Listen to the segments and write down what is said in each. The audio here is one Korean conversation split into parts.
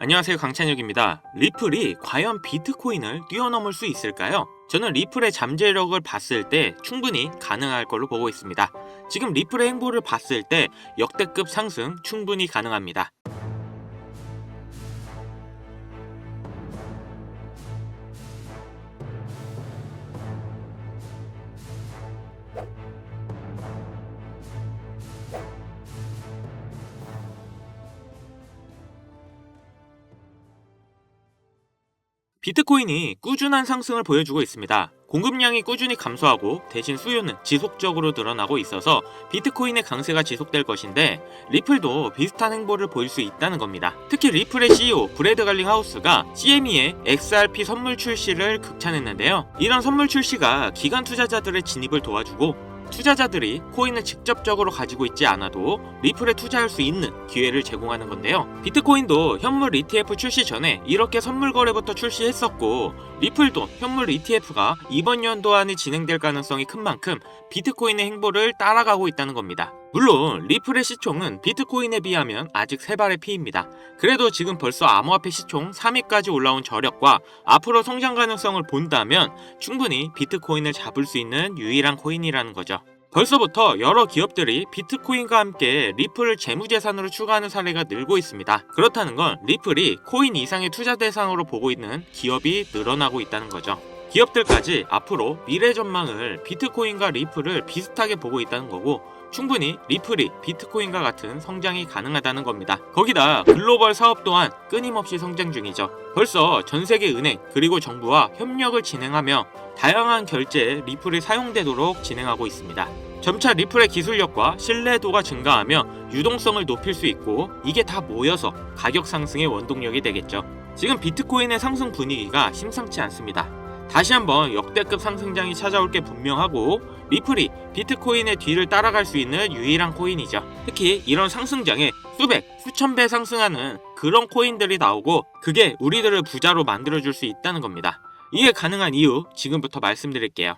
안녕하세요, 강찬혁입니다. 리플이 과연 비트코인을 뛰어넘을 수 있을까요? 저는 리플의 잠재력을 봤을 때 충분히 가능할 걸로 보고 있습니다. 지금 리플의 행보를 봤을 때 역대급 상승 충분히 가능합니다. 비트코인이 꾸준한 상승을 보여주고 있습니다. 공급량이 꾸준히 감소하고 대신 수요는 지속적으로 늘어나고 있어서 비트코인의 강세가 지속될 것인데, 리플도 비슷한 행보를 보일 수 있다는 겁니다. 특히 리플의 CEO 브래드 갈링하우스가 CME의 XRP 선물 출시를 극찬했는데요. 이런 선물 출시가 기관 투자자들의 진입을 도와주고 투자자들이 코인을 직접적으로 가지고 있지 않아도 리플에 투자할 수 있는 기회를 제공하는 건데요. 비트코인도 현물 ETF 출시 전에 이렇게 선물 거래부터 출시했었고, 리플도 현물 ETF가 이번 연도 안에 진행될 가능성이 큰 만큼 비트코인의 행보를 따라가고 있다는 겁니다. 물론 리플의 시총은 비트코인에 비하면 아직 세 발의 피입니다. 그래도 지금 벌써 암호화폐 시총 3위까지 올라온 저력과 앞으로 성장 가능성을 본다면 충분히 비트코인을 잡을 수 있는 유일한 코인이라는 거죠. 벌써부터 여러 기업들이 비트코인과 함께 리플을 재무제산으로 추가하는 사례가 늘고 있습니다. 그렇다는 건 리플이 코인 이상의 투자 대상으로 보고 있는 기업이 늘어나고 있다는 거죠. 기업들까지 앞으로 미래 전망을 비트코인과 리플을 비슷하게 보고 있다는 거고, 충분히 리플이 비트코인과 같은 성장이 가능하다는 겁니다. 거기다 글로벌 사업 또한 끊임없이 성장 중이죠. 벌써 전 세계 은행 그리고 정부와 협력을 진행하며 다양한 결제에 리플이 사용되도록 진행하고 있습니다. 점차 리플의 기술력과 신뢰도가 증가하며 유동성을 높일 수 있고, 이게 다 모여서 가격 상승의 원동력이 되겠죠. 지금 비트코인의 상승 분위기가 심상치 않습니다. 다시 한번 역대급 상승장이 찾아올 게 분명하고, 리플이 비트코인의 뒤를 따라갈 수 있는 유일한 코인이죠. 특히 이런 상승장에 수백, 수천 배 상승하는 그런 코인들이 나오고, 그게 우리들을 부자로 만들어줄 수 있다는 겁니다. 이게 가능한 이유 지금부터 말씀드릴게요.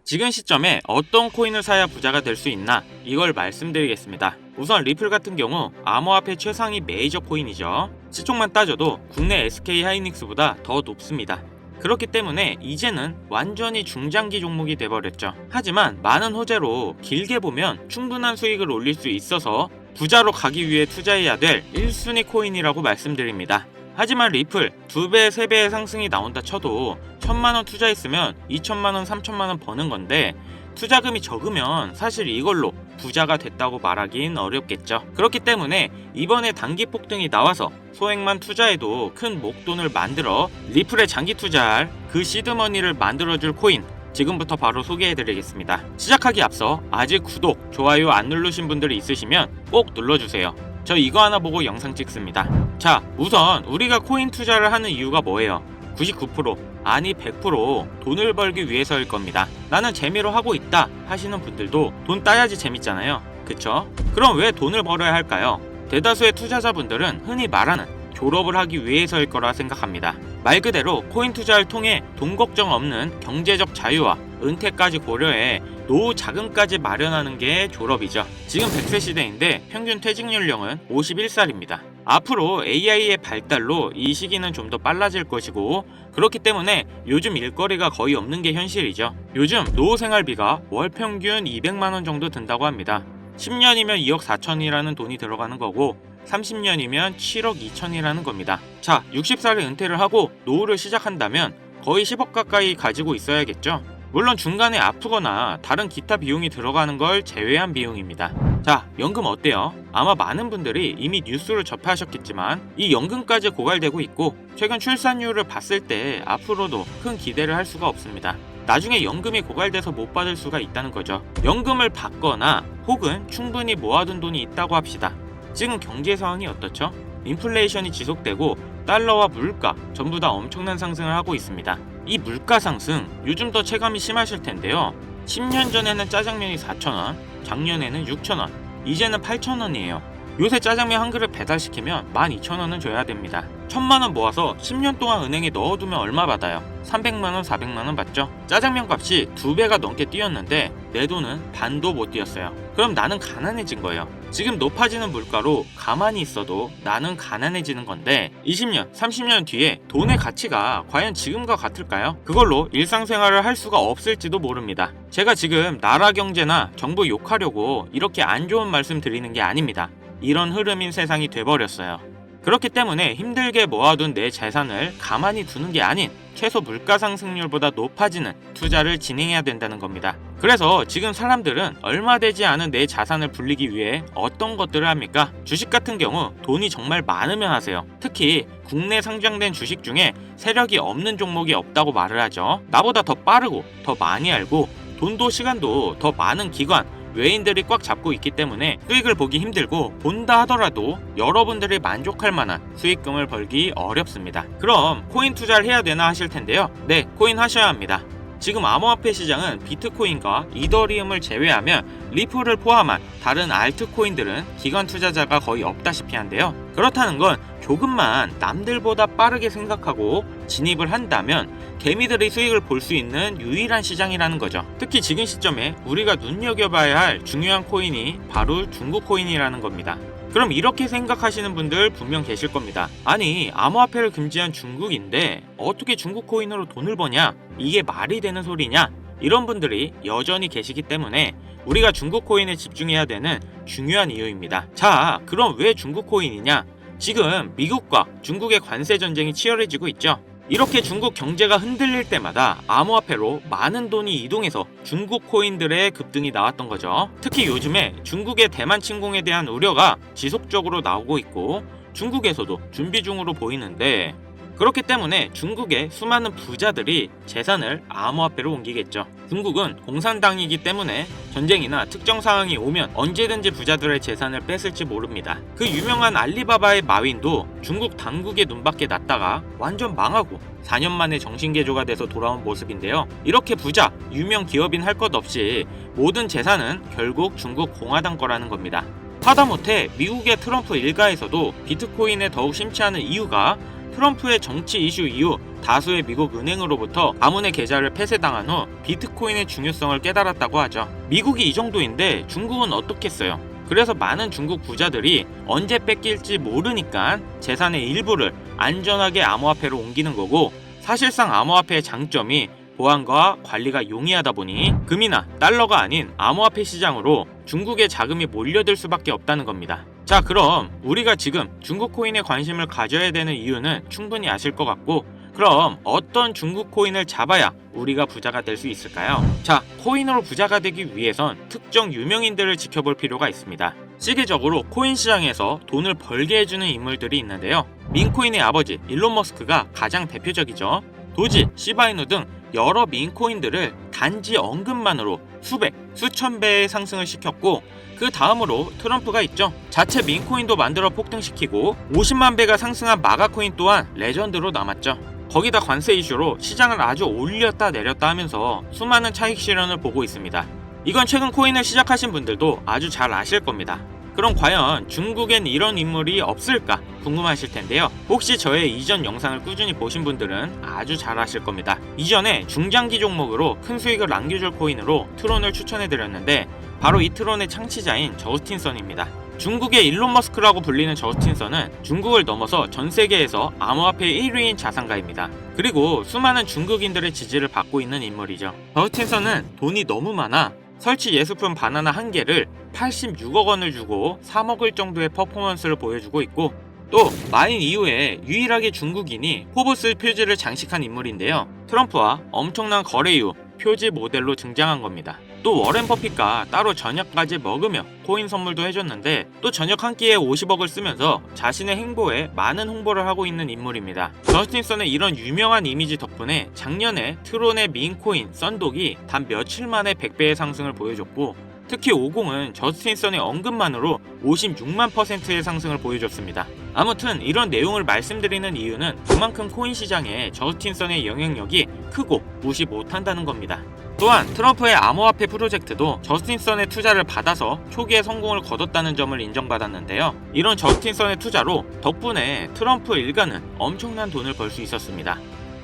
지금 시점에 어떤 코인을 사야 부자가 될 수 있나, 이걸 말씀드리겠습니다. 우선 리플 같은 경우 암호화폐 최상위 메이저 코인이죠. 시총만 따져도 국내 SK 하이닉스보다 더 높습니다. 그렇기 때문에 이제는 완전히 중장기 종목이 돼버렸죠. 하지만 많은 호재로 길게 보면 충분한 수익을 올릴 수 있어서 부자로 가기 위해 투자해야 될 1순위 코인이라고 말씀드립니다. 하지만 리플 2배, 3배의 상승이 나온다 쳐도 1000만원 투자했으면 2000만원, 3000만원 버는 건데, 투자금이 적으면 사실 이걸로 부자가 됐다고 말하긴 어렵겠죠. 그렇기 때문에 이번에 단기 폭등이 나와서 소액만 투자해도 큰 목돈을 만들어 리플에 장기 투자할 그 시드머니를 만들어줄 코인, 지금부터 바로 소개해드리겠습니다. 시작하기 앞서 아직 구독, 좋아요 안 누르신 분들이 있으시면 꼭 눌러주세요. 저 이거 하나 보고 영상 찍습니다. 자, 우선 우리가 코인 투자를 하는 이유가 뭐예요? 99% 아니 100% 돈을 벌기 위해서일 겁니다. 나는 재미로 하고 있다 하시는 분들도 돈 따야지 재밌잖아요. 그쵸? 그럼 왜 돈을 벌어야 할까요? 대다수의 투자자분들은 흔히 말하는 졸업을 하기 위해서일 거라 생각합니다. 말 그대로 코인 투자를 통해 돈 걱정 없는 경제적 자유와 은퇴까지 고려해 노후 자금까지 마련하는 게 졸업이죠. 지금 100세 시대인데 평균 퇴직 연령은 51살입니다. 앞으로 AI의 발달로 이 시기는 좀 더 빨라질 것이고, 그렇기 때문에 요즘 일거리가 거의 없는 게 현실이죠. 요즘 노후 생활비가 월 평균 200만원 정도 든다고 합니다. 10년이면 2억 4천이라는 돈이 들어가는 거고, 30년이면 7억 2천이라는 겁니다. 자, 60살에 은퇴를 하고 노후를 시작한다면 거의 10억 가까이 가지고 있어야겠죠. 물론 중간에 아프거나 다른 기타 비용이 들어가는 걸 제외한 비용입니다. 자, 연금 어때요? 아마 많은 분들이 이미 뉴스를 접하셨겠지만 이 연금까지 고갈되고 있고, 최근 출산율을 봤을 때 앞으로도 큰 기대를 할 수가 없습니다. 나중에 연금이 고갈돼서 못 받을 수가 있다는 거죠. 연금을 받거나 혹은 충분히 모아둔 돈이 있다고 합시다. 지금 경제 상황이 어떻죠? 인플레이션이 지속되고 달러와 물가 전부 다 엄청난 상승을 하고 있습니다. 이 물가 상승 요즘 더 체감이 심하실 텐데요. 10년 전에는 짜장면이 4,000원, 작년에는 6,000원, 이제는 8,000원이에요. 요새 짜장면 한 그릇 배달시키면 12,000원은 줘야 됩니다. 1000만원 모아서 10년 동안 은행에 넣어두면 얼마 받아요? 300만원, 400만원 받죠? 짜장면 값이 2배가 넘게 뛰었는데 내 돈은 반도 못 뛰었어요. 그럼 나는 가난해진 거예요. 지금 높아지는 물가로 가만히 있어도 나는 가난해지는 건데 20년, 30년 뒤에 돈의 가치가 과연 지금과 같을까요? 그걸로 일상생활을 할 수가 없을지도 모릅니다. 제가 지금 나라 경제나 정부 욕하려고 이렇게 안 좋은 말씀 드리는 게 아닙니다. 이런 흐름인 세상이 돼버렸어요. 그렇기 때문에 힘들게 모아둔 내 재산을 가만히 두는 게 아닌 최소 물가 상승률보다 높아지는 투자를 진행해야 된다는 겁니다. 그래서 지금 사람들은 얼마 되지 않은 내 자산을 불리기 위해 어떤 것들을 합니까? 주식 같은 경우 돈이 정말 많으면 하세요. 특히 국내 상장된 주식 중에 세력이 없는 종목이 없다고 말을 하죠. 나보다 더 빠르고 더 많이 알고 돈도 시간도 더 많은 기관, 외인들이 꽉 잡고 있기 때문에 수익을 보기 힘들고 본다 하더라도 여러분들이 만족할 만한 수익금을 벌기 어렵습니다. 그럼 코인 투자를 해야 되나 하실 텐데요. 네, 코인 하셔야 합니다. 지금 암호화폐 시장은 비트코인과 이더리움을 제외하면 리플을 포함한 다른 알트코인들은 기관 투자자가 거의 없다시피 한데요. 그렇다는 건 조금만 남들보다 빠르게 생각하고 진입을 한다면 개미들이 수익을 볼 수 있는 유일한 시장이라는 거죠. 특히 지금 시점에 우리가 눈여겨봐야 할 중요한 코인이 바로 중국 코인이라는 겁니다. 그럼 이렇게 생각하시는 분들 분명 계실 겁니다. 아니, 암호화폐를 금지한 중국인데 어떻게 중국 코인으로 돈을 버냐? 이게 말이 되는 소리냐? 이런 분들이 여전히 계시기 때문에 우리가 중국 코인에 집중해야 되는 중요한 이유입니다. 자, 그럼 왜 중국 코인이냐? 지금 미국과 중국의 관세 전쟁이 치열해지고 있죠. 이렇게 중국 경제가 흔들릴 때마다 암호화폐로 많은 돈이 이동해서 중국 코인들의 급등이 나왔던 거죠. 특히 요즘에 중국의 대만 침공에 대한 우려가 지속적으로 나오고 있고 중국에서도 준비 중으로 보이는데 그렇기 때문에 중국의 수많은 부자들이 재산을 암호화폐로 옮기겠죠. 중국은 공산당이기 때문에 전쟁이나 특정 상황이 오면 언제든지 부자들의 재산을 뺏을지 모릅니다. 그 유명한 알리바바의 마윈도 중국 당국의 눈밖에 났다가 완전 망하고 4년 만에 정신개조가 돼서 돌아온 모습인데요. 이렇게 부자, 유명 기업인 할 것 없이 모든 재산은 결국 중국 공화당 거라는 겁니다. 하다못해 미국의 트럼프 일가에서도 비트코인에 더욱 심취하는 이유가 트럼프의 정치 이슈 이후 다수의 미국 은행으로부터 가문의 계좌를 폐쇄당한 후 비트코인의 중요성을 깨달았다고 하죠. 미국이 이 정도인데 중국은 어떻겠어요? 그래서 많은 중국 부자들이 언제 뺏길지 모르니까 재산의 일부를 안전하게 암호화폐로 옮기는 거고 사실상 암호화폐의 장점이 보안과 관리가 용이하다 보니 금이나 달러가 아닌 암호화폐 시장으로 중국의 자금이 몰려들 수밖에 없다는 겁니다. 자, 그럼 우리가 지금 중국 코인에 관심을 가져야 되는 이유는 충분히 아실 것 같고 그럼 어떤 중국 코인을 잡아야 우리가 부자가 될 수 있을까요? 자, 코인으로 부자가 되기 위해선 특정 유명인들을 지켜볼 필요가 있습니다. 시계적으로 코인 시장에서 돈을 벌게 해주는 인물들이 있는데요. 민코인의 아버지 일론 머스크가 가장 대표적이죠. 도지, 시바이누 등 여러 민코인들을 단지 언급만으로 수백, 수천 배의 상승을 시켰고 그 다음으로 트럼프가 있죠. 자체 민코인도 만들어 폭등시키고 50만 배가 상승한 마가코인 또한 레전드로 남았죠. 거기다 관세 이슈로 시장을 아주 올렸다 내렸다 하면서 수많은 차익 실현을 보고 있습니다. 이건 최근 코인을 시작하신 분들도 아주 잘 아실 겁니다. 그럼 과연 중국엔 이런 인물이 없을까 궁금하실 텐데요. 혹시 저의 이전 영상을 꾸준히 보신 분들은 아주 잘 아실 겁니다. 이전에 중장기 종목으로 큰 수익을 남겨줄 코인으로 트론을 추천해드렸는데 바로 이 트론의 창시자인 저스틴 선입니다. 중국의 일론 머스크라고 불리는 저스틴 선은 중국을 넘어서 전 세계에서 암호화폐 1위인 자산가입니다. 그리고 수많은 중국인들의 지지를 받고 있는 인물이죠. 저스틴 선은 돈이 너무 많아 설치 예술품 바나나 한 개를 86억 원을 주고 사 먹을 정도의 퍼포먼스를 보여주고 있고 또 마인 이후에 유일하게 중국인이 포브스 표지를 장식한 인물인데요. 트럼프와 엄청난 거래 이후 표지 모델로 등장한 겁니다. 또 워렌 버핏과 따로 저녁까지 먹으며 코인 선물도 해줬는데 또 저녁 한 끼에 50억을 쓰면서 자신의 행보에 많은 홍보를 하고 있는 인물입니다. 저스틴 선의 이런 유명한 이미지 덕분에 작년에 트론의 민코인 썬독이 단 며칠 만에 100배의 상승을 보여줬고 특히 50은 저스틴 선의 언급만으로 56만 %의 상승을 보여줬습니다. 아무튼 이런 내용을 말씀드리는 이유는 그만큼 코인 시장에 저스틴 선의 영향력이 크고 무시 못한다는 겁니다. 또한 트럼프의 암호화폐 프로젝트도 저스틴선의 투자를 받아서 초기에 성공을 거뒀다는 점을 인정받았는데요. 이런 저스틴선의 투자로 덕분에 트럼프 일가는 엄청난 돈을 벌 수 있었습니다.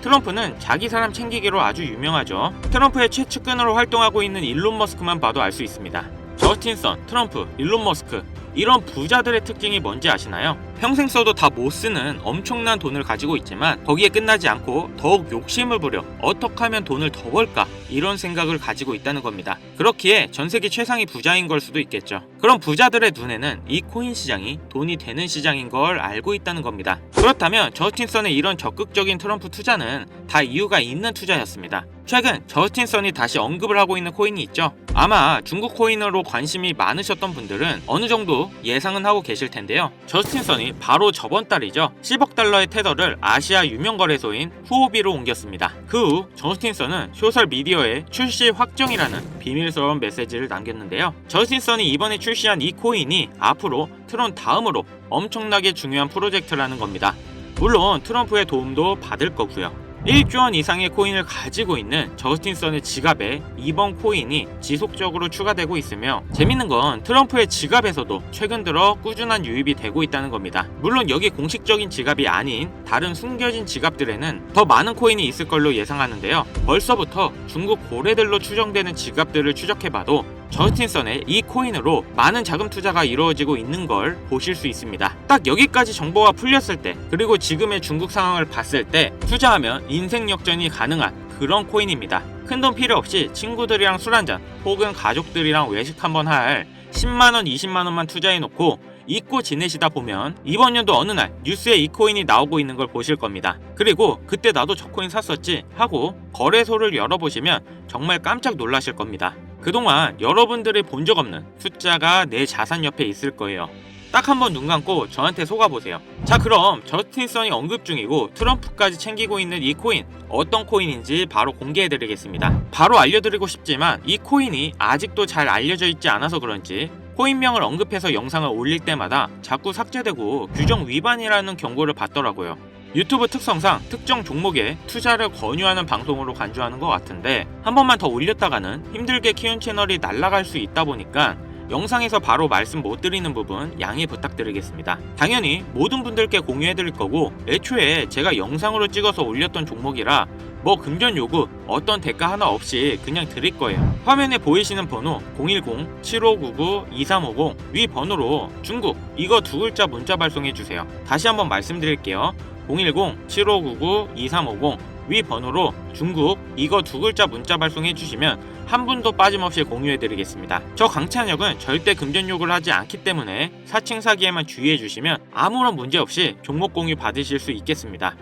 트럼프는 자기 사람 챙기기로 아주 유명하죠. 트럼프의 최측근으로 활동하고 있는 일론 머스크만 봐도 알 수 있습니다. 저스틴선, 트럼프, 일론 머스크, 이런 부자들의 특징이 뭔지 아시나요? 평생 써도 다 못 쓰는 엄청난 돈을 가지고 있지만 거기에 끝나지 않고 더욱 욕심을 부려 어떻게 하면 돈을 더 벌까 이런 생각을 가지고 있다는 겁니다. 그렇기에 전 세계 최상위 부자인 걸 수도 있겠죠. 그럼 부자들의 눈에는 이 코인 시장이 돈이 되는 시장인 걸 알고 있다는 겁니다. 그렇다면 저스틴선의 이런 적극적인 트럼프 투자는 다 이유가 있는 투자였습니다. 최근 저스틴선이 다시 언급을 하고 있는 코인이 있죠. 아마 중국 코인으로 관심이 많으셨던 분들은 어느 정도 예상은 하고 계실 텐데요. 저스틴선이 바로 저번 달이죠. 10억 달러의 테더를 아시아 유명 거래소인 후오비로 옮겼습니다. 그 후 저스틴선은 소셜 미디어에 출시 확정이라는 비밀스러운 메시지를 남겼는데요. 저스틴선이 이번에 출시한 이 코인이 앞으로 트론 다음으로 엄청나게 중요한 프로젝트라는 겁니다. 물론 트럼프의 도움도 받을 거고요. 1조 원 이상의 코인을 가지고 있는 저스틴선의 지갑에 이번 코인이 지속적으로 추가되고 있으며 재밌는 건 트럼프의 지갑에서도 최근 들어 꾸준한 유입이 되고 있다는 겁니다. 물론 여기 공식적인 지갑이 아닌 다른 숨겨진 지갑들에는 더 많은 코인이 있을 걸로 예상하는데요. 벌써부터 중국 고래들로 추정되는 지갑들을 추적해봐도 저스틴선의 이 코인으로 많은 자금 투자가 이루어지고 있는 걸 보실 수 있습니다. 딱 여기까지 정보가 풀렸을 때, 그리고 지금의 중국 상황을 봤을 때 투자하면 인생 역전이 가능한 그런 코인입니다. 큰돈 필요 없이 친구들이랑 술 한잔 혹은 가족들이랑 외식 한번 할 10만원, 20만원만 투자해놓고 잊고 지내시다 보면 이번 연도 어느 날 뉴스에 이 코인이 나오고 있는 걸 보실 겁니다. 그리고 그때 나도 저 코인 샀었지 하고 거래소를 열어보시면 정말 깜짝 놀라실 겁니다. 그동안 여러분들이 본 적 없는 숫자가 내 자산 옆에 있을 거예요. 딱 한번 눈 감고 저한테 속아보세요. 자, 그럼 저스틴선이 언급 중이고 트럼프까지 챙기고 있는 이 코인 어떤 코인인지 바로 공개해드리겠습니다. 바로 알려드리고 싶지만 이 코인이 아직도 잘 알려져 있지 않아서 그런지 코인명을 언급해서 영상을 올릴 때마다 자꾸 삭제되고 규정 위반이라는 경고를 받더라고요. 유튜브 특성상 특정 종목에 투자를 권유하는 방송으로 간주하는 것 같은데 한 번만 더 올렸다가는 힘들게 키운 채널이 날아갈 수 있다 보니까 영상에서 바로 말씀 못 드리는 부분 양해 부탁드리겠습니다. 당연히 모든 분들께 공유해드릴 거고 애초에 제가 영상으로 찍어서 올렸던 종목이라 뭐 금전 요구 어떤 대가 하나 없이 그냥 드릴 거예요. 화면에 보이시는 번호 010-7599-2350 위 번호로 중국 이거 두 글자 문자 발송해주세요. 다시 한번 말씀드릴게요. 010-7599-2350 위 번호로 중국 이거 두 글자 문자 발송해 주시면 한 분도 빠짐없이 공유해 드리겠습니다. 저 강찬혁은 절대 금전 요구를 하지 않기 때문에 사칭 사기에만 주의해 주시면 아무런 문제 없이 종목 공유 받으실 수 있겠습니다.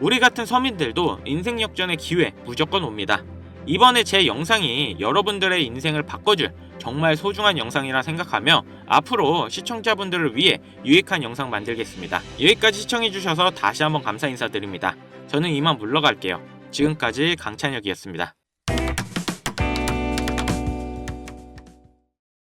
우리 같은 서민들도 인생 역전의 기회 무조건 옵니다. 이번에 제 영상이 여러분들의 인생을 바꿔줄 정말 소중한 영상이라 생각하며 앞으로 시청자분들을 위해 유익한 영상 만들겠습니다. 여기까지 시청해주셔서 다시 한번 감사 인사드립니다. 저는 이만 물러갈게요. 지금까지 강찬혁이었습니다.